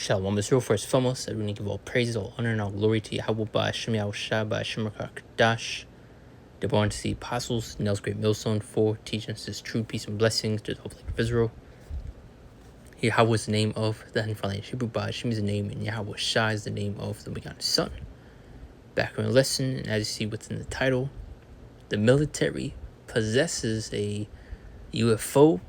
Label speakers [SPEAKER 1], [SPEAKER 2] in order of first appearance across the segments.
[SPEAKER 1] Shalom Israel. First and foremost, I really give all praises, all honor, and all glory to Yahweh Ba'Shem Yahushua Ba'Shem Kadash. They're born to the apostles, Nell's great millstone, for teaching us this true peace and blessings to the whole of Israel. Yahweh is the name of the Heavenly Father in Hebrew, Ba'Shem is the name, and Yahweh Shai is the name of the begotten Son. Background lesson, and as you see within the title, the military possesses a UFO ?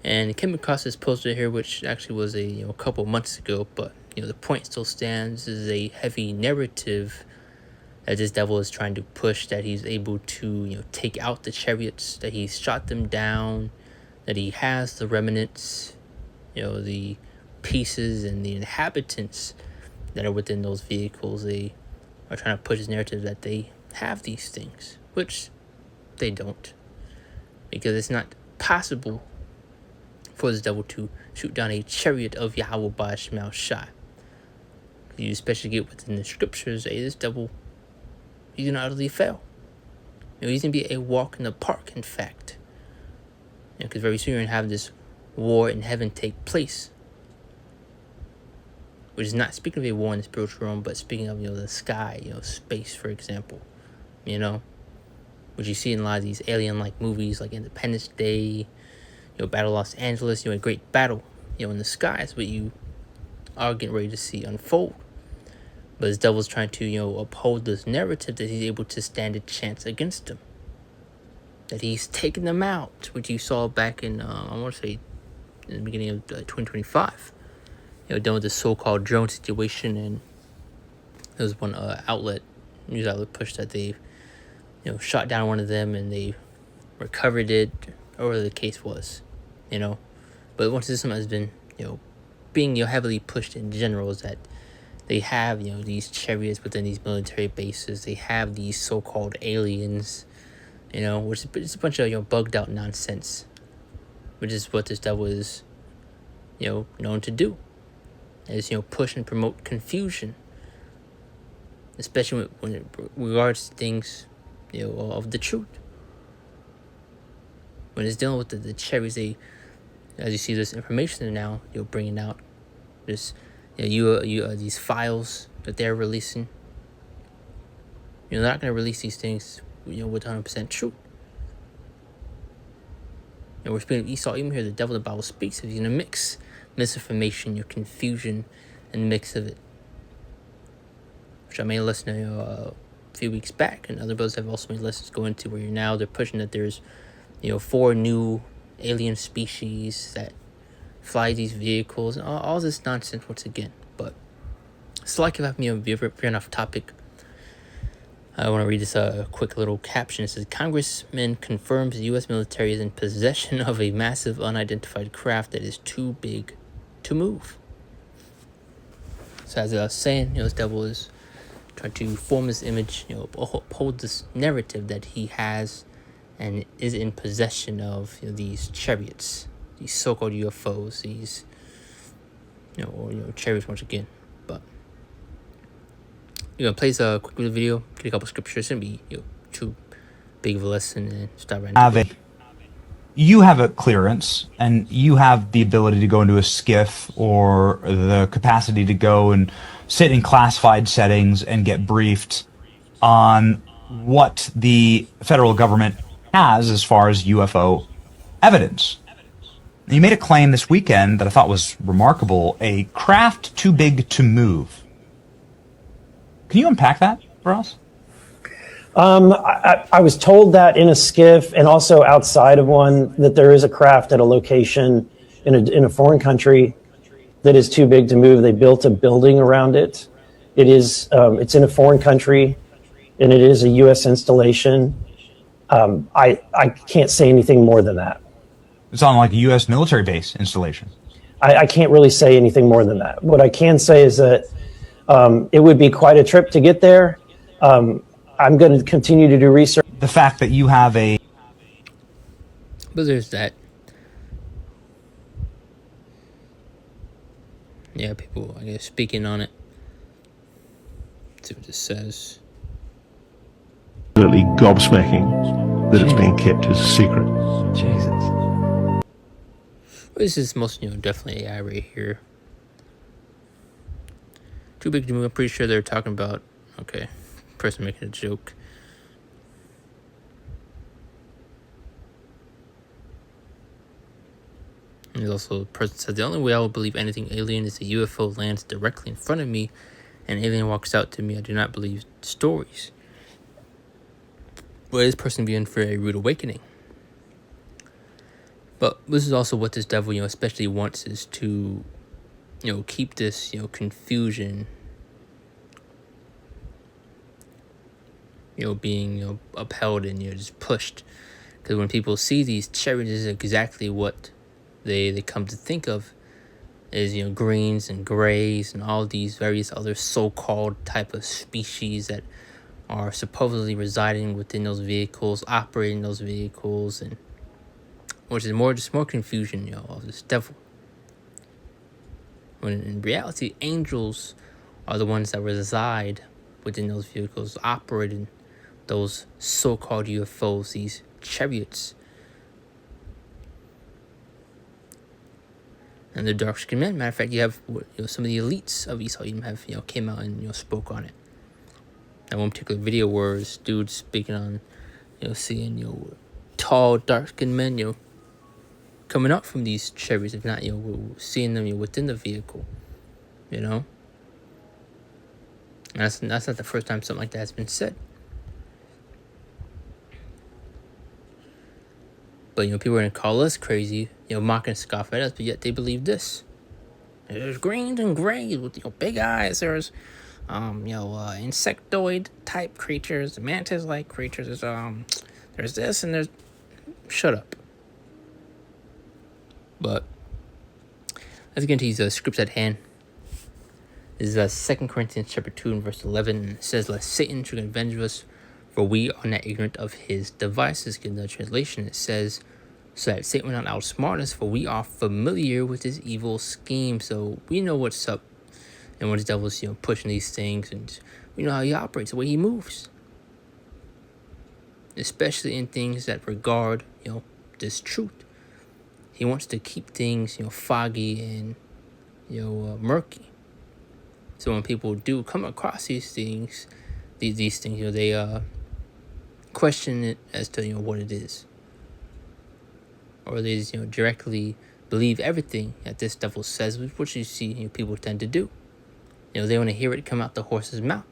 [SPEAKER 1] And it came across this poster here, which actually was a couple months ago, but the point still stands. This is a heavy narrative that this devil is trying to push, that he's able to take out the chariots, that he's shot them down, that he has the remnants, the pieces and the inhabitants that are within those vehicles. They are trying to push this narrative that they have these things, which they don't, because it's not possible for this devil to shoot down a chariot of Yahweh Ba'Shem Shai. You especially get within the scriptures, this devil, he's going to utterly fail. He's going to be a walk in the park, in fact. Because very soon you're going to have this war in heaven take place. Which is not speaking of a war in the spiritual realm, but speaking of, the sky, space, for example. Which you see in a lot of these alien-like movies, like Independence Day, Battle Los Angeles, a great battle, in the skies, what you are getting ready to see unfold. But this devil's trying to, uphold this narrative that he's able to stand a chance against them. That he's taken them out, which you saw back in, I want to say, in the beginning of 2025. Done with the so-called drone situation, and there was one news outlet pushed that they, shot down one of them and they recovered it, or whatever the case was, But one system has been, being heavily pushed in general is that they have, these chariots within these military bases. They have these so-called aliens, which is a bunch of, bugged out nonsense, which is what this devil is, known to do. Is, push and promote confusion, especially when it regards to things, of the truth. When it's dealing with the chariots, they, as you see this information now, bringing out this, these files that they're releasing. They're not going to release these things, with 100% truth. And we're speaking of Esau, even here, the devil, the Bible speaks of, he's going to mix misinformation, confusion, and mix of it. Which I made a lesson a few weeks back, and other brothers have also made lessons go into, where they're pushing that there's 4 new alien species that fly these vehicles, and all this nonsense once again. But it's like if I'm veering off topic. I want to read this quick little caption. It says, Congressman confirms the U.S. military is in possession of a massive unidentified craft that is too big to move. So as I was saying, this devil is trying to form this image, uphold this narrative that he has and is in possession of these chariots, these so-called UFOs, these chariots once again. But plays a quick little video, get a couple scriptures, and be too big of a lesson, and start right now.
[SPEAKER 2] You have a clearance, and you have the ability to go into a SCIF, or the capacity to go and sit in classified settings and get briefed on what the federal government has as far as UFO evidence. You made a claim this weekend that I thought was remarkable, a craft too big to move. Can you unpack that for us?
[SPEAKER 3] I was told that in a SCIF, and also outside of one, that there is a craft at a location in a foreign country that is too big to move. They built a building around it. It's in a foreign country, and it is a U.S. installation. I can't say anything more than that.
[SPEAKER 2] It's on like a U.S. military base installation.
[SPEAKER 3] I can't really say anything more than that. What I can say is that it would be quite a trip to get there. I'm going to continue to do research.
[SPEAKER 2] The fact that you have a...
[SPEAKER 1] But there's that. Yeah, people, I guess, speaking on it. Let's see what this says.
[SPEAKER 4] Absolutely gobsmacking that it's being kept as a secret.
[SPEAKER 1] Jesus. This is most, definitely AI right here. Too big to move. I'm pretty sure they're talking about, okay, person making a joke. And there's also a person says, the only way I will believe anything alien is a UFO lands directly in front of me and an alien walks out to me. I do not believe stories. But this person being for a rude awakening. But this is also what this devil, especially wants is to, keep this, confusion, being, upheld and, just pushed. Because when people see these chariots, this is exactly what they come to think of is, greens and grays and all these various other so-called type of species that are supposedly residing within those vehicles, operating those vehicles, and which is more confusion, of this devil. When in reality, angels are the ones that reside within those vehicles, operating those so-called UFOs, these chariots. And the dark-skinned men, matter of fact, you have some of the elites of Esau Edom have came out and spoke on it. That one particular video was dude speaking on seeing tall dark-skinned men coming up from these chariots, if not seeing them within the vehicle, And that's not the first time something like that has been said. But people are gonna call us crazy, mock and scoff at us, but yet they believe this. There's greens and grays with big eyes. There's insectoid type creatures, mantis like creatures. There's this and there's. Shut up. But let's get into these scripts at hand. This is 2 Corinthians chapter 2 and verse 11. And it says, "Lest Satan should avenge us, for we are not ignorant of his devices." In the translation, it says, "So that Satan will not outsmart us, for we are familiar with his evil scheme." So we know what's up and when the devil's pushing these things, and we know how he operates, the way he moves, especially in things that regard this truth. He wants to keep things foggy and murky. So when people do come across these things, they question it as to what it is, or they just directly believe everything that this devil says, which you see people tend to do. They want to hear it come out the horse's mouth.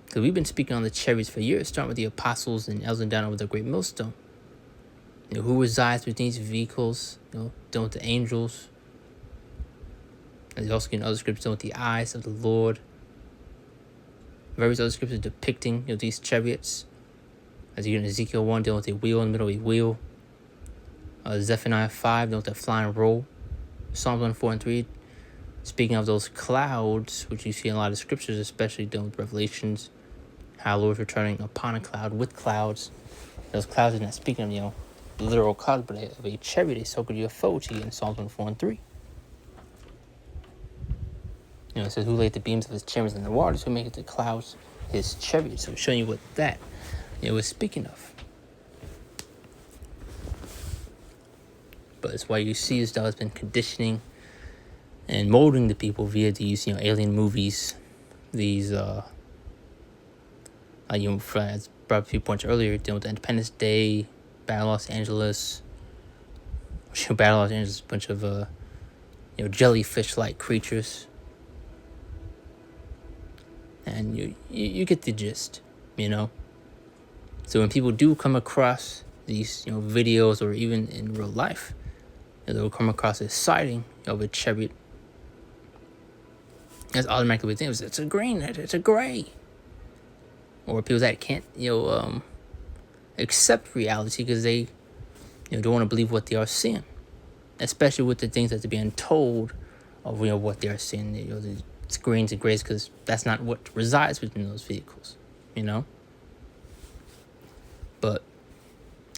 [SPEAKER 1] Because we've been speaking on the chariots for years, starting with the apostles and Elton down over the great millstone. Who resides within these vehicles, dealing with the angels. There's also other scriptures dealing with the eyes of the Lord. Various other scriptures depicting these chariots. As you get in Ezekiel 1, dealing with a wheel in the middle of a wheel. Zephaniah 5, dealing with a flying roll. Psalms 1, 4, and 3, speaking of those clouds, which you see in a lot of scriptures, especially dealing with Revelations, how Lord's returning upon a cloud with clouds. Those clouds are not speaking of, literal clouds, but of a chariot, a so-called UFO, which you get in Psalms 1, 4, and 3. It says, "Who laid the beams of his chariots in the waters, who maketh the clouds his chariots." So showing you what that was speaking of. But it's why you see this devil has been conditioning and molding the people via these alien movies, these as brought up a few points earlier, dealing with Independence Day, Battle Los Angeles. Battle Los Angeles is a bunch of jellyfish-like creatures. And you get the gist, So when people do come across these videos, or even in real life, they'll come across a sighting of a chariot. That's automatically what they think. It's a green, it's a gray. Or people that can't accept reality because they don't want to believe what they are seeing, especially with the things that they're being told of what they are seeing. The greens and grays, because that's not what resides within those vehicles, But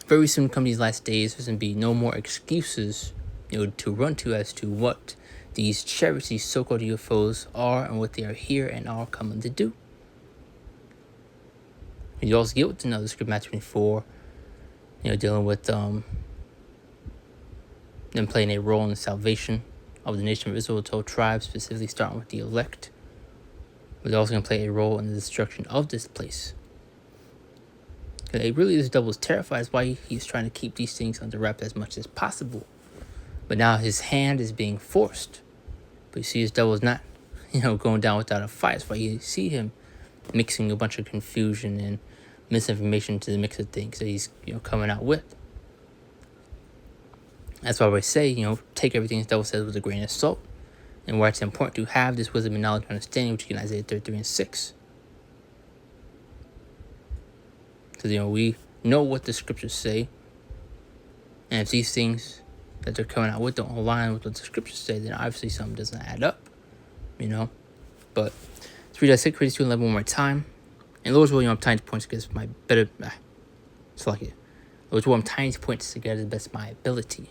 [SPEAKER 1] very soon come these last days, there's going to be no more excuses, to run to as to what these chariots, these so-called UFOs are and what they are here and are coming to do. You also get with another script, Matthew 24, dealing with, then playing a role in the salvation of the nation of Israel, 12 tribes, specifically starting with the elect. But they're also going to play a role in the destruction of this place. Really, this devil is terrified. That's why he's trying to keep these things under wraps as much as possible. But now his hand is being forced. But you see, this devil is not, going down without a fight. That's why you see him mixing a bunch of confusion and misinformation to the mix of things that he's, coming out with. That's why we say, take everything the devil says with a grain of salt. And why it's important to have this wisdom and knowledge and understanding, which you can Isaiah 33 and 6. Because, we know what the scriptures say. And if these things that they're coming out with don't align with what the scriptures say, then obviously something doesn't add up. But let's read Isaiah 32 and 11 one more time. And Lord's will, I'm trying to point to my better... it's like it. Lord's will, I'm trying to point to get the best of my ability.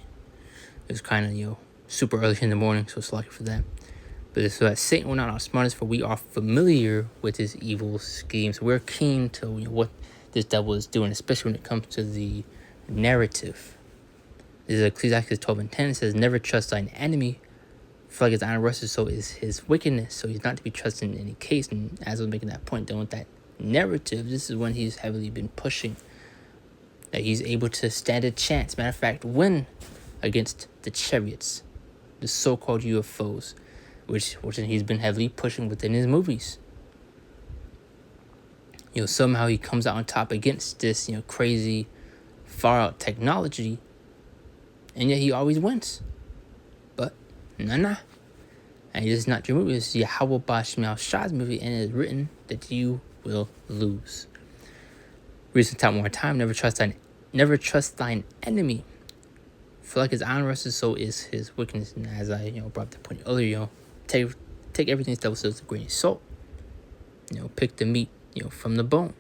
[SPEAKER 1] It was kind of, super early in the morning, so it's lucky for them. But it's so that Satan will not outsmart us, for we are familiar with his evil schemes. We're keen to what this devil is doing, especially when it comes to the narrative. This is Ecclesiastes 12 and 10. It says, never trust thine enemy, for like his iron rusted, so is his wickedness. So he's not to be trusted in any case. And as I was making that point, then with that narrative, this is when he's heavily been pushing that he's able to stand a chance. Matter of fact, win against the chariots, the so-called UFOs, which he's been heavily pushing within his movies. Somehow he comes out on top against this, crazy, far-out technology, and yet he always wins. But, nah. And this is not your movie. This is Yahweh Bashmiel Shah's movie, and it is written that you will lose. Read some time one more time. Never trust thine enemy. For like his iron rusted, so is his wickedness. And as I, brought up the point earlier, take everything this devil says with a grain of salt. Pick the meat, from the bone.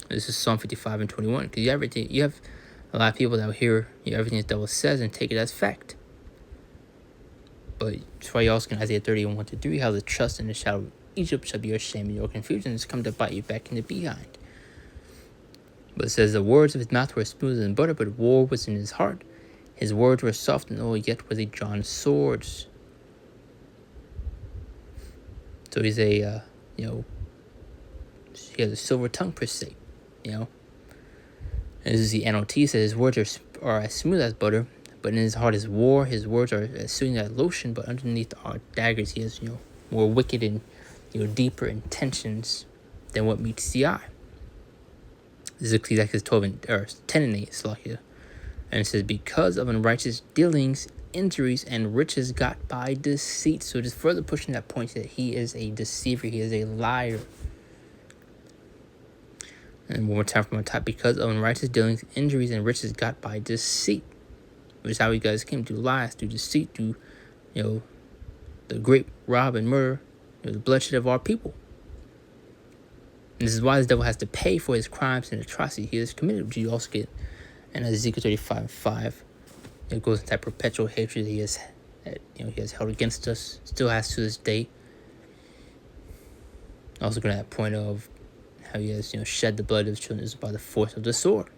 [SPEAKER 1] This is Psalm 55 and 21. Because you have a lot of people that will hear everything the devil says and take it as fact. But that's why you also can Isaiah 30 and 1 to 3, how the trust in the shadow of Egypt shall be your shame and your confusion has come to bite you back in the behind. But it says, the words of his mouth were smooth as butter, but war was in his heart. His words were soft and oil, yet were they drawn swords. So he's a, he has a silver tongue per se, And this is the NLT, says his words are as smooth as butter, but in his heart is war. His words are as soothing as lotion, but underneath are daggers. He has, more wicked and, deeper intentions than what meets the eye. This is Ecclesiastes 10 and 8, Slakia. And it says, because of unrighteous dealings, injuries, and riches got by deceit. So just further pushing that point that he is a deceiver, he is a liar. And one more time from on top, because of unrighteous dealings, injuries, and riches got by deceit. Which is how you guys came to lies, through deceit, through, the great rob and murder, the bloodshed of our people. And this is why the devil has to pay for his crimes and atrocities he has committed, which you also get in Ezekiel 35 and 5. It goes into that perpetual hatred that he has held against us, still has to this day. Also going to that point of how he has, shed the blood of his children by the force of the sword.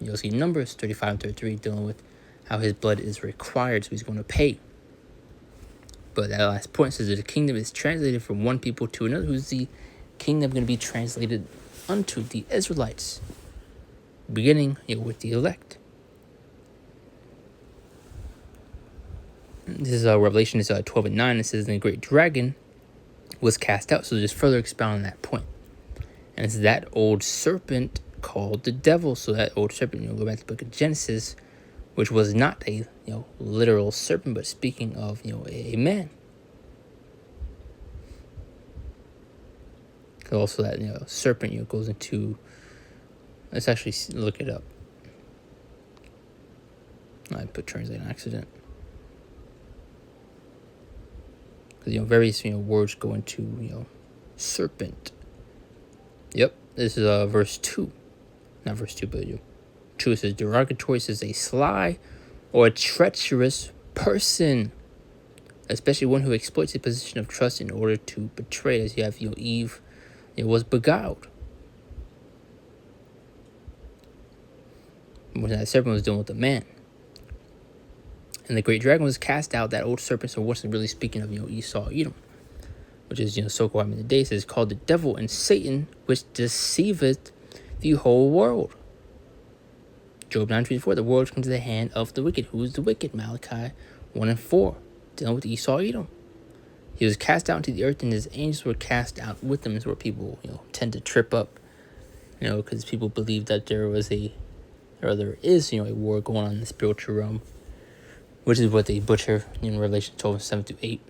[SPEAKER 1] You'll see Numbers 35 and 33 dealing with how his blood is required, so he's going to pay. But that last point says that the kingdom is translated from one people to another. Who's the kingdom going to be translated unto? The Israelites, beginning with the elect. This is Revelation 12 and 9. It says, and the great dragon was cast out. So just further expound on that point. And it's that old serpent called the devil. So that old serpent, go back to the book of Genesis, which was not a literal serpent, but speaking of a man. Also that serpent goes into, let's actually look it up. I put translate on accident. Because various words go into serpent. Yep, this is verse 2. Not verse 2, but 2. It says derogatory, says a sly or a treacherous person, especially one who exploits a position of trust in order to betray. As you have Eve, it was beguiled. When that serpent was dealing with the man. And the great dragon was cast out, that old serpent. So what's really speaking of, Esau, Edom, which is, so-called in the day, says called the devil and Satan, which deceiveth the whole world. Job 9:24, the world comes to the hand of the wicked. Who is the wicked? Malachi 1:4, dealing with Esau, Edom. He was cast out into the earth, and his angels were cast out with him. Is where people, tend to trip up, because people believe that there is a war going on in the spiritual realm, which is what they butcher in Revelation 12:7-8.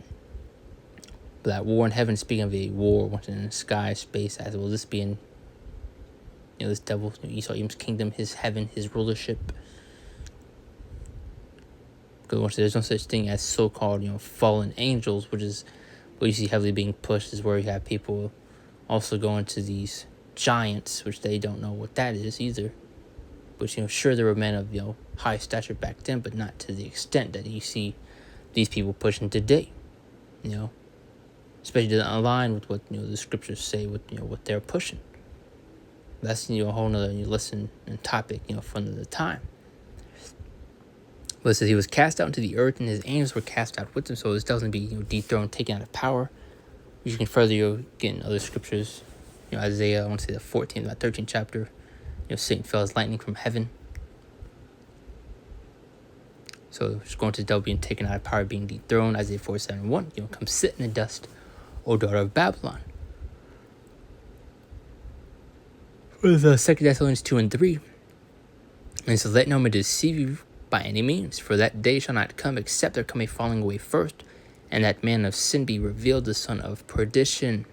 [SPEAKER 1] But that war in heaven, speaking of a war, once in the sky, space, as well, this being, this devil, Esau, Edom's kingdom, his heaven, his rulership. Because there's no such thing as so-called, fallen angels, which is what you see heavily being pushed, is where you have people also going to these giants, which they don't know what that is either. Which, sure, there were men of, high stature back then, but not to the extent that you see these people pushing today, Especially doesn't align with what, the scriptures say, with, what they're pushing. That's, a whole nother lesson and topic, for another time. But it says he was cast out into the earth, and his angels were cast out with him. So this doesn't be, dethroned, taken out of power. You can further, get in other scriptures. Isaiah, I want to say the 14th, about 13th chapter. Satan fell as lightning from heaven. So it's going to the devil being taken out of power, being dethroned. Isaiah 47:1. Come sit in the dust, O daughter of Babylon. With 2 Thessalonians 2:3. And so let no man deceive you by any means, for that day shall not come except there come a falling away first, and that man of sin be revealed, the son of perdition.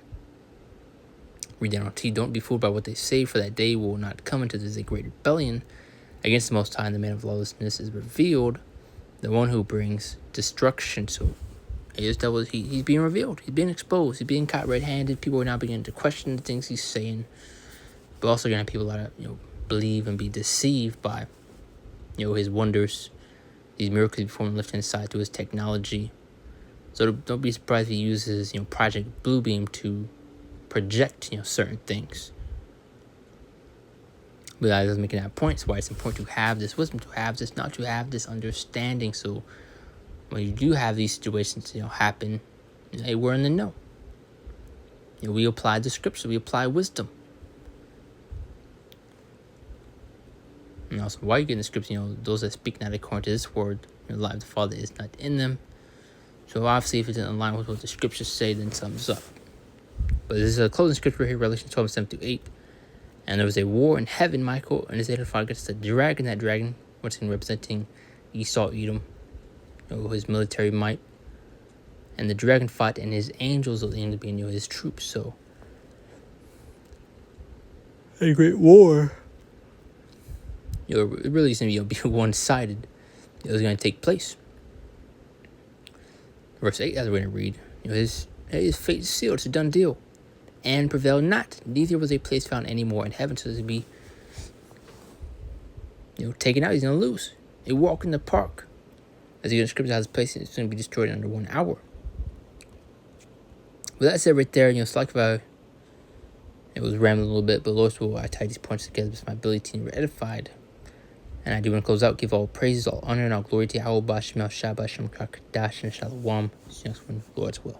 [SPEAKER 1] Read down on T. Don't be fooled by what they say, for that day will not come until there is a great rebellion against the Most High, and the man of lawlessness is revealed, the one who brings destruction. So this devil, he's being revealed, he's being exposed, he's being caught red-handed. People are now beginning to question the things he's saying, but also gonna have people that believe and be deceived by his wonders, these miracles he performed left hand side through his technology. So don't be surprised if he uses Project Bluebeam to project certain things. But that doesn't make that point. That's why it's important to have this wisdom, to have this, not to have this understanding. So when you do have these situations happen, hey, we're in the know. We apply the scripture, we apply wisdom. And also, why you get in the scripture, those that speak not according to this word, the life of the Father is not in them. So obviously, if it doesn't align with what the scriptures say, then something's up. But this is a closing scripture here, Revelation 12:7-8. And there was a war in heaven, Michael and his angel fought against the dragon. That dragon, once again representing Esau, Edom, his military might. And the dragon fought, and his angels will end up being his troops. So a great war. It really is going to be one-sided. It was going to take place. Verse 8, as we're going to read, his fate is sealed. It's a done deal. And prevailed not. Neither was a place found any more in heaven. So to be, taken out. He's going to lose. A walk in the park. As you get in scripture, has a place, it's going to be destroyed in under 1 hour. But that said right there, it's like if it was rambling a little bit, but Lord's will I tie these points together with my ability to be edified. And I do want to close out, give all praises, all honor, and all glory to Yahweh, Bashim, Shabbat, Shem, Kadash, and Shalom. See you next one, Lord's will.